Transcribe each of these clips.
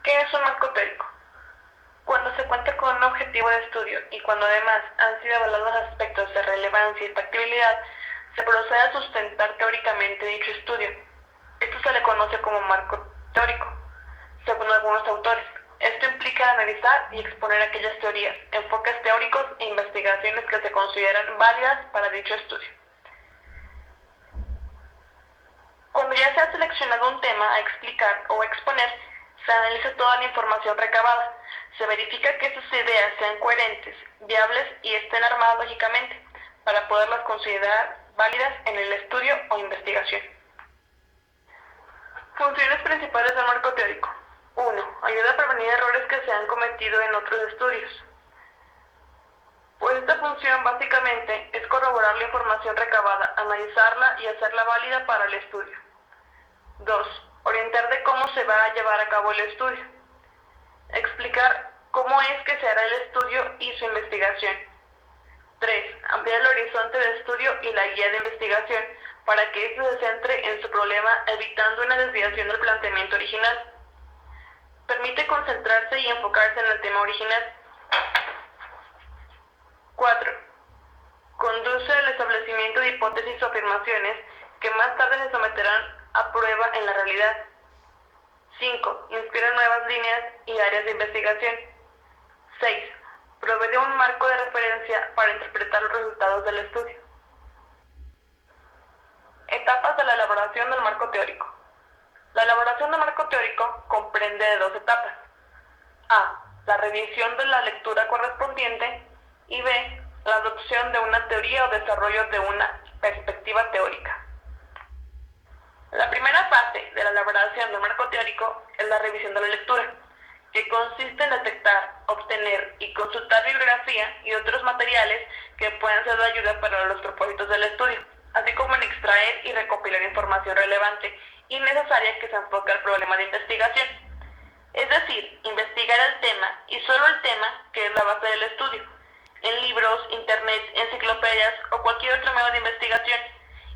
¿Qué es un marco teórico? Cuando se cuenta con un objetivo de estudio y cuando además han sido evaluados aspectos de relevancia y factibilidad, se procede a sustentar teóricamente dicho estudio. Esto se le conoce como marco teórico, según algunos autores. Esto implica analizar y exponer aquellas teorías, enfoques teóricos e investigaciones que se consideran válidas para dicho estudio. Cuando ya se ha seleccionado un tema a explicar o exponer, se analiza toda la información recabada. Se verifica que sus ideas sean coherentes, viables y estén armadas lógicamente, para poderlas considerar válidas en el estudio o investigación. Funciones principales del marco teórico. 1. Ayuda a prevenir errores que se han cometido en otros estudios. Pues esta función básicamente es corroborar la información recabada, analizarla y hacerla válida para el estudio. 2. Orientar de cómo se va a llevar a cabo el estudio. Explicar cómo es que se hará el estudio y su investigación. 3. Ampliar el horizonte de estudio y la guía de investigación para que éste se centre en su problema, evitando una desviación del planteamiento original. Permite concentrarse y enfocarse en el tema original. 4. Conduce al establecimiento de hipótesis o afirmaciones que más tarde se someterán a prueba en la realidad. 5. Inspira nuevas líneas y áreas de investigación. 6. Provee de un marco de referencia para interpretar los resultados del estudio. Etapas de la elaboración del marco teórico. La elaboración del marco teórico comprende de 2 etapas. A. La revisión de la lectura correspondiente y B. La adopción de una teoría o desarrollo de una perspectiva teórica. La primera fase de la elaboración del marco teórico es la revisión de la lectura, que consiste en detectar, obtener y consultar bibliografía y otros materiales que puedan ser de ayuda para los propósitos del estudio, así como en extraer y recopilar información relevante y necesaria que se enfoque al problema de investigación. Es decir, investigar el tema y solo el tema que es la base del estudio, en libros, internet, enciclopedias o cualquier otro medio de investigación,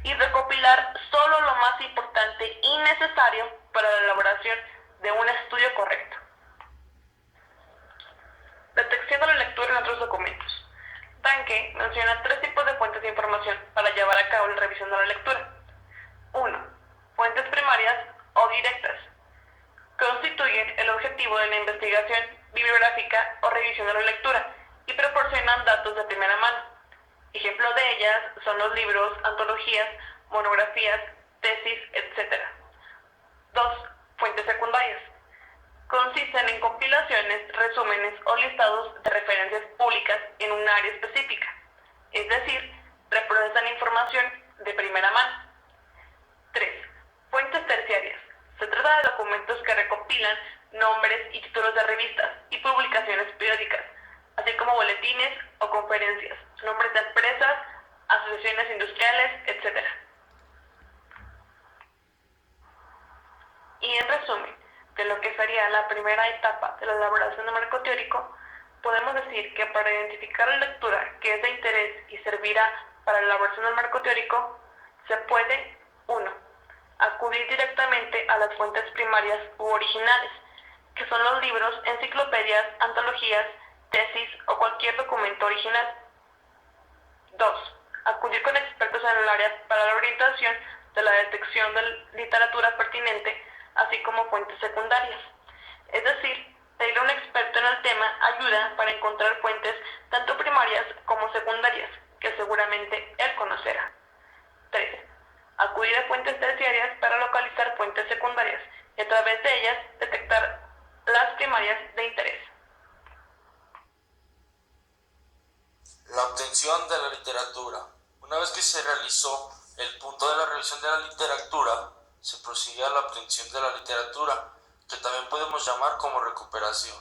y recopilar solo lo más importante y necesario para la elaboración de un estudio correcto. Detección de la lectura en otros documentos. Tanque menciona 3 tipos de fuentes de información para llevar a cabo la revisión de la lectura. 1. Fuentes primarias o directas. Constituyen el objetivo de la investigación bibliográfica o revisión de la lectura y proporcionan datos de primera mano. Ejemplos de ellas son los libros, antologías, monografías, tesis, etc. 2. Fuentes secundarias. Consisten en compilaciones, resúmenes o listados de referencias públicas en un área específica, es decir, representan información de primera mano. 3. Fuentes terciarias. Se trata de documentos que recopilan nombres y títulos de revistas y publicaciones periódicas, así como boletines o conferencias, nombres de empresas, asociaciones industriales, etc. Y en resumen, de lo que sería la primera etapa de la elaboración del marco teórico, podemos decir que para identificar la lectura que es de interés y servirá para la elaboración del marco teórico, se puede 1. Acudir directamente a las fuentes primarias u originales, que son los libros, enciclopedias, antologías, tesis o cualquier documento original. 2. Acudir con expertos en el área para la orientación de la detección de literatura pertinente, así como fuentes secundarias. Es decir, pedir a un experto en el tema ayuda para encontrar fuentes tanto primarias como secundarias, que seguramente él conocerá. 3. Acudir a fuentes terciarias para localizar fuentes secundarias y a través de ellas detectar las primarias de interés. La obtención de la literatura. Una vez que se realizó el punto de la revisión de la literatura, se prosigue a la obtención de la literatura, que también podemos llamar como recuperación.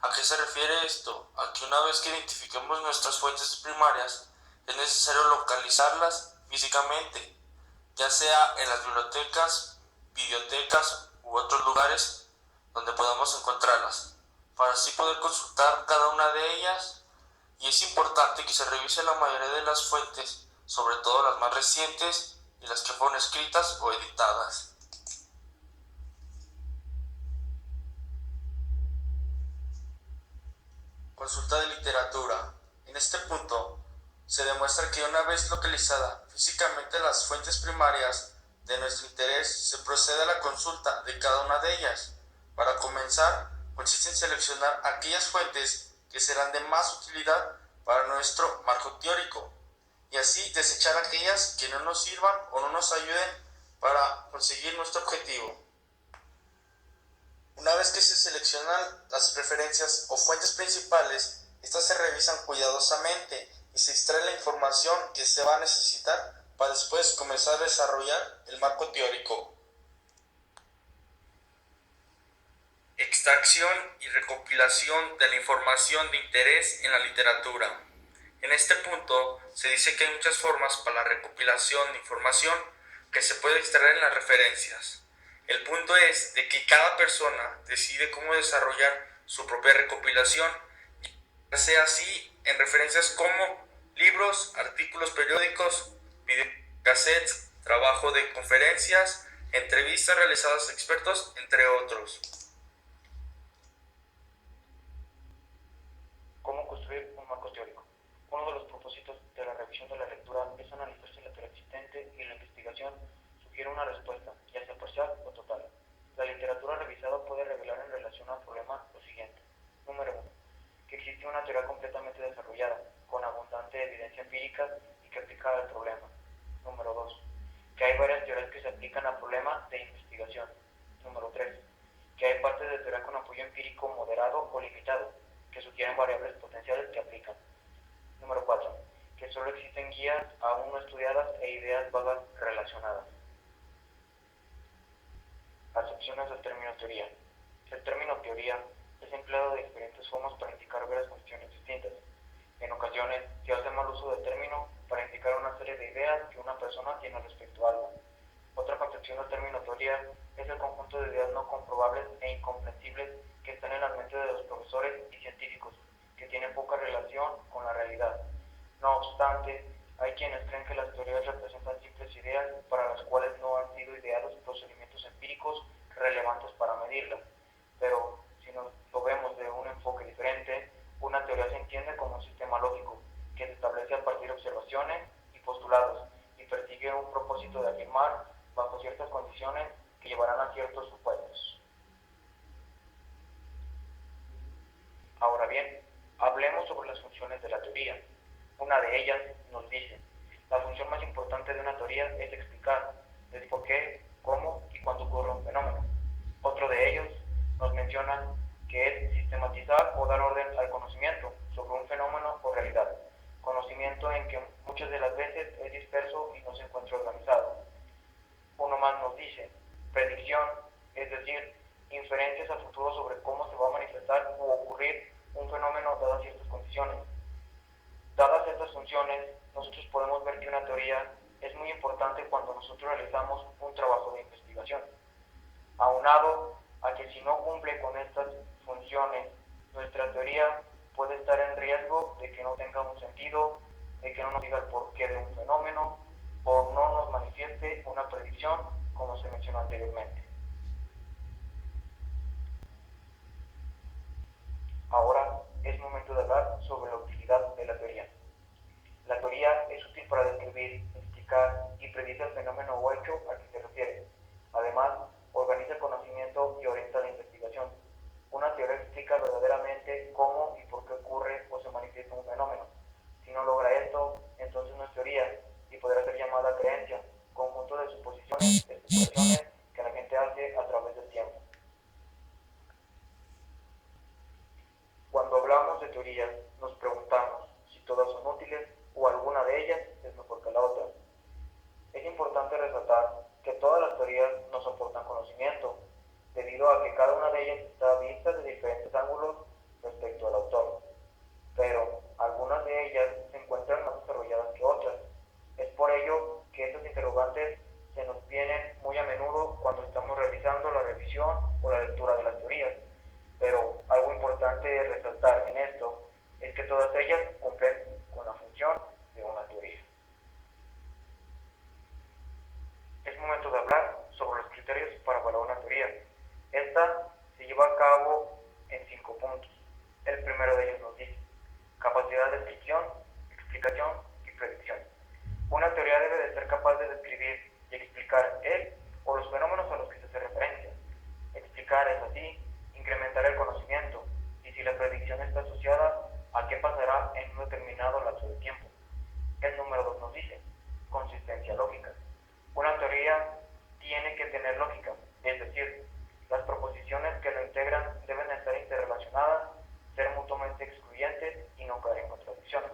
¿A qué se refiere esto? A que una vez que identifiquemos nuestras fuentes primarias, es necesario localizarlas físicamente, ya sea en las bibliotecas, bibliotecas u otros lugares donde podamos encontrarlas, para así poder consultar cada una de ellas. Y es importante que se revise la mayoría de las fuentes, sobre todo las más recientes y las que fueron escritas o editadas. consulta de literatura. En este punto, se demuestra que una vez localizada físicamente las fuentes primarias de nuestro interés, se procede a la consulta de cada una de ellas. Para comenzar, consiste en seleccionar aquellas fuentes que serán de más utilidad para nuestro marco teórico y así desechar aquellas que no nos sirvan o no nos ayuden para conseguir nuestro objetivo. Una vez que se seleccionan las referencias o fuentes principales, estas se revisan cuidadosamente y se extrae la información que se va a necesitar para después comenzar a desarrollar el marco teórico. Extracción y recopilación de la información de interés en la literatura. En este punto se dice que hay muchas formas para la recopilación de información que se puede extraer en las referencias. El punto es de que cada persona decide cómo desarrollar su propia recopilación, ya sea así en referencias como libros, artículos periódicos, videocassettes, trabajo de conferencias, entrevistas realizadas a expertos, entre otros. ¿Cómo construir un marco teórico? Uno de los propósitos de la revisión de la lectura es analizar si la teoría existente y la investigación sugiere una respuesta, ya sea parcial o total. La literatura revisada puede revelar en relación al problema lo siguiente. Número 1. Que existe una teoría completamente desarrollada, con abundante evidencia empírica y que aplica al problema. Número 2. Que hay varias teorías que se aplican al problema de investigación. Número 3. Que hay partes de teoría con apoyo empírico moderado o limitado, que sugieren variables potenciales que aplican. Número 4. Que solo existen guías aún no estudiadas e ideas vagas relacionadas. Acepciones del término teoría. El término teoría es empleado de diferentes formas para indicar varias cuestiones distintas. En ocasiones se hace mal uso del término para indicar una serie de ideas que una persona tiene respecto a algo. Otra concepción del término teoría es el conjunto de ideas no comprobables e incomprensibles que están en la mente de los profesores y científicos, que tienen poca relación con la realidad. No obstante, hay quienes creen que las teorías representan simples ideas para las cuales no han sido ideados procedimientos empíricos relevantes para medirlas. Pero si nos lo vemos de un enfoque diferente, una teoría se entiende como un sistema lógico que se establece a partir de observaciones y postulados y persigue un propósito de afirmar bajo ciertas condiciones que llevarán a ciertos supuestos. Ahora bien, hablemos sobre las funciones de la teoría. Una de ellas nos dice, la función más importante de una teoría es explicar el por qué, cómo y cuándo ocurre un fenómeno. Otro de ellos nos menciona que es sistematizar o dar orden al conocimiento sobre un fenómeno o realidad, conocimiento en que muchas de las veces es disperso y no se encuentra organizado. Uno más nos dice, predicción, es decir, inferencias a futuro sobre cómo se va a manifestar o ocurrir un fenómeno dadas ciertas condiciones. Dadas estas funciones, nosotros podemos ver que una teoría es muy importante cuando nosotros realizamos un trabajo de investigación. Aunado a que si no cumple con estas funciones, nuestra teoría puede estar en riesgo de que no tenga un sentido, de que no nos diga el porqué de un fenómeno, o no nos manifieste una predicción, como se mencionó anteriormente. Ahora es momento de hablar sobre la utilidad de la teoría. La teoría es útil para describir, explicar y predice el fenómeno o hecho al que se refiere. Además, organiza el conocimiento y orienta la investigación. Una teoría explica verdaderamente cómo y por qué ocurre o se manifiesta un fenómeno. Si no logra esto, entonces no es teoría y podrá ser llamada creencia, conjunto de suposiciones, especulaciones que la gente hace a través del tiempo. Cuando hablamos de teorías, nos preguntamos si todas son útiles o alguna de ellas es mejor que la otra. Es importante resaltar que todas las teorías nos aportan conocimiento, debido a que cada una de ellas está vista de diferentes ángulos respecto al autor, pero algunas de ellas se encuentran más desarrolladas que otras. Es por ello que estos interrogantes se nos vienen muy a menudo cuando estamos realizando la revisión o la lectura de las teorías, pero algo importante resaltar en esto es que todas ellas cumplen con la función de una teoría. Es momento de hablar sobre los criterios para evaluar una teoría. Esta se lleva a cabo en 5 puntos. El primero de ellos nos dice, capacidad de descripción, explicación y predicción. Una teoría debe de ser capaz de describir y explicar el o los fenómenos a los que se hace referencia. Explicar es así, incrementar el conocimiento, y si la predicción está asociada a qué pasará en un determinado lapso de tiempo. El número 2 nos dice, consistencia lógica. Una teoría tiene que tener lógica, es decir, las proposiciones que la integran deben estar interrelacionadas, ser mutuamente excluyentes y no caer en contradicciones.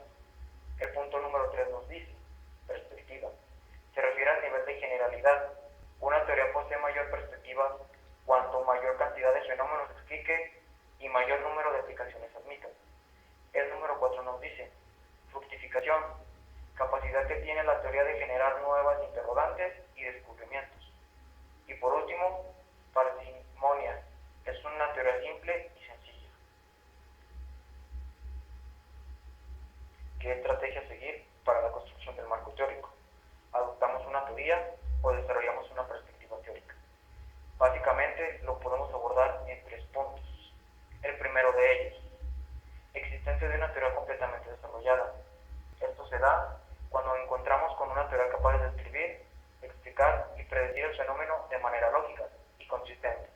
El punto número 3 nos dice, perspectiva. Se refiere al nivel de generalidad. Una teoría posee mayor perspectiva cuanto mayor cantidad de fenómenos explique y mayor número de aplicaciones admita. El número 4 nos dice, fructificación, capacidad que tiene la teoría de generar nuevas interrogantes y descubrimientos. Y por último, parsimonia, es una teoría simple y sencilla. ¿Qué estrategia seguir para la construcción del marco teórico? ¿Adoptamos una teoría o desarrollamos una perspectiva teórica? Básicamente lo podemos abordar en 3 puntos. El primero de ellos, existencia de una teoría completamente desarrollada. Esto se da cuando encontramos con una teoría capaz de describir, explicar y predecir el fenómeno de manera lógica y consistente,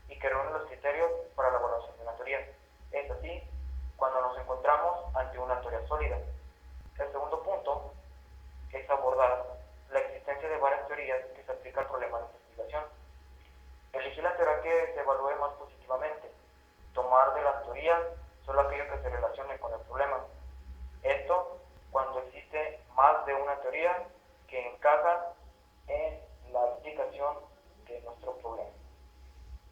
y que reúne los criterios para la evaluación de una teoría. Es así cuando nos encontramos ante una teoría sólida. El segundo punto es abordar la existencia de varias teorías que se aplican al problema de investigación. Elegir la teoría que se evalúe más positivamente. Tomar de las teorías solo aquello que se relacione con el problema. Esto cuando existe más de una teoría que encajan en la explicación de nuestro problema.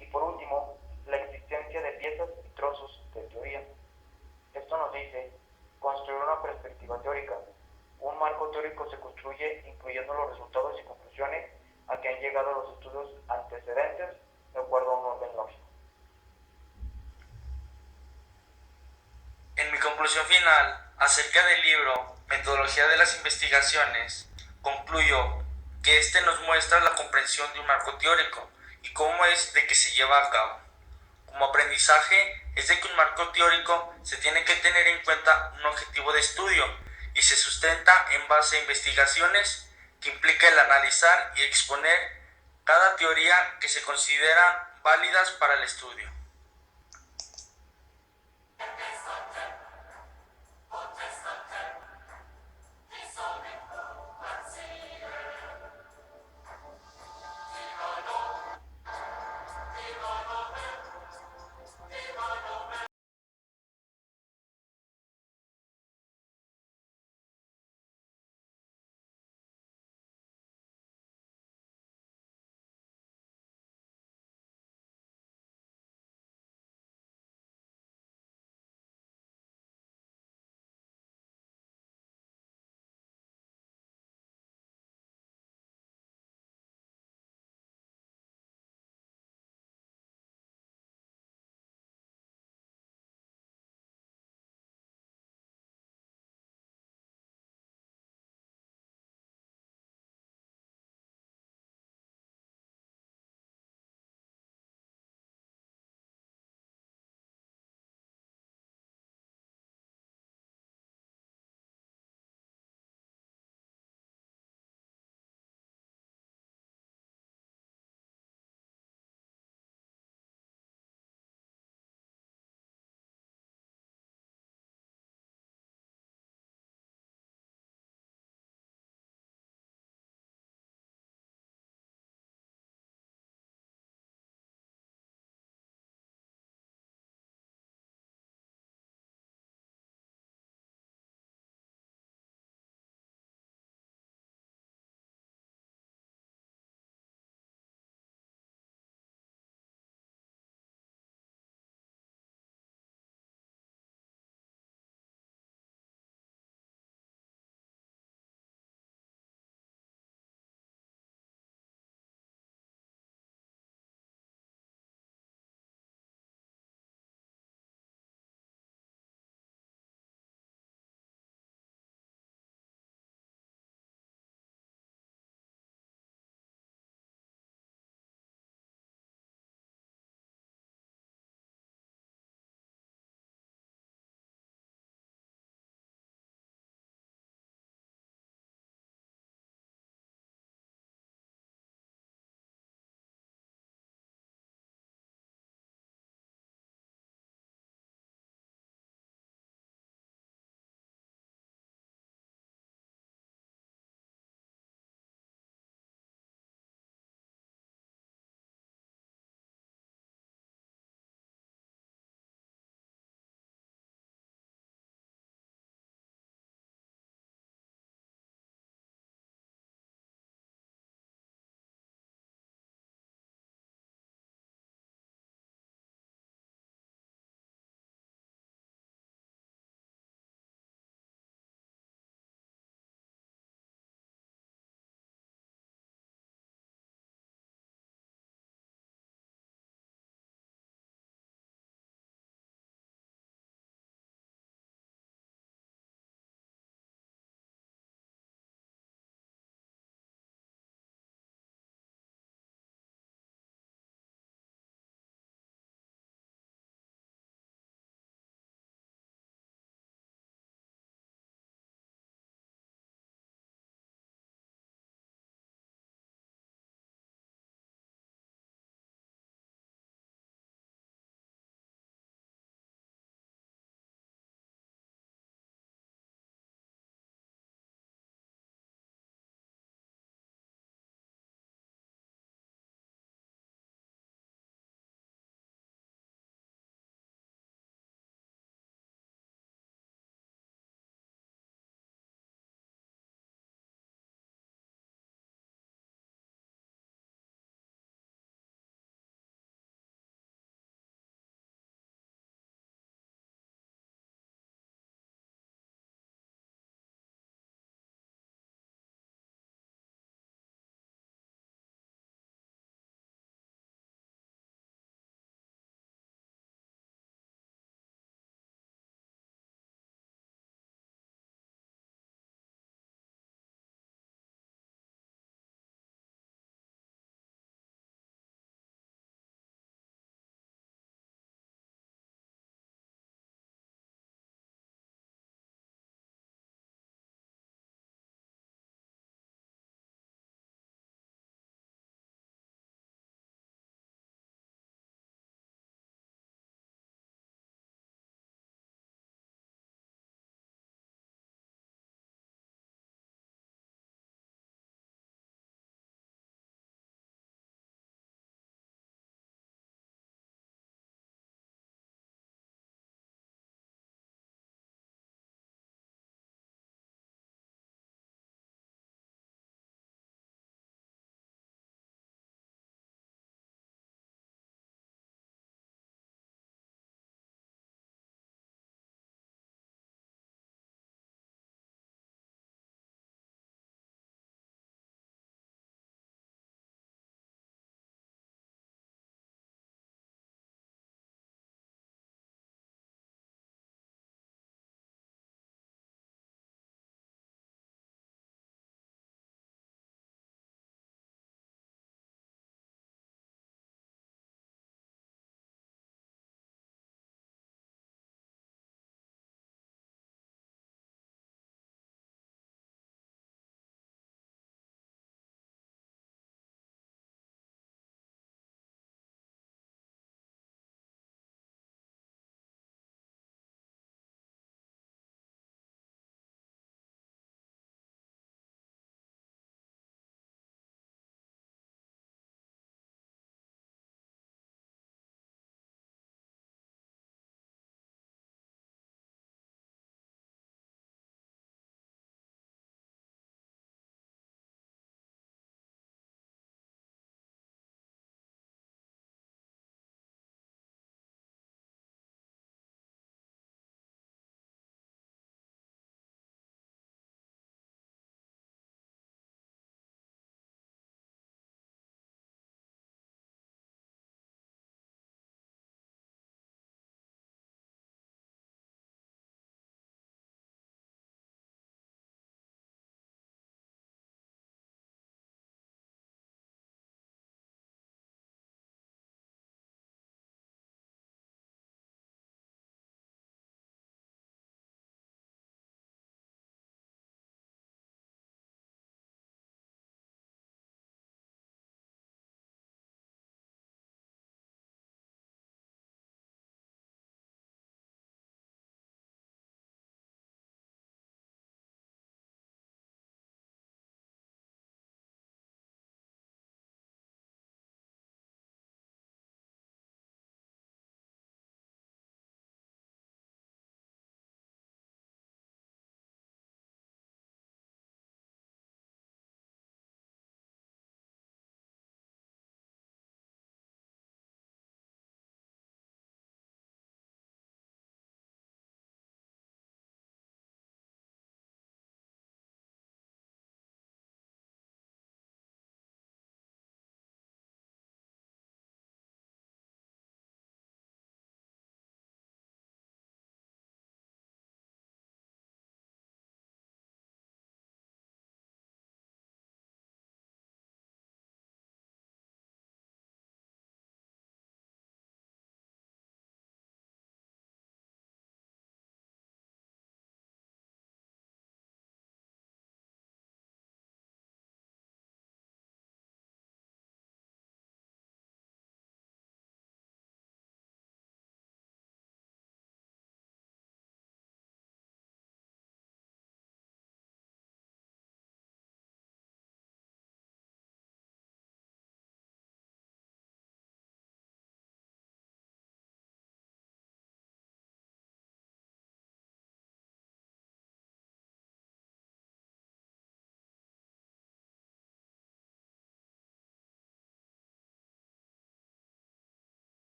Y por último, la existencia de piezas y trozos de teoría. Esto nos dice construir una perspectiva teórica. Un marco teórico se construye incluyendo los resultados y conclusiones a que han llegado los estudios antecedentes de acuerdo a un orden lógico. En mi conclusión final acerca del libro Metodología de las Investigaciones, concluyo que este nos muestra la comprensión de un marco teórico y cómo es de que se lleva a cabo. Como aprendizaje es de que un marco teórico se tiene que tener en cuenta un objetivo de estudio y se sustenta en base a investigaciones que implica el analizar y exponer cada teoría que se considera válidas para el estudio.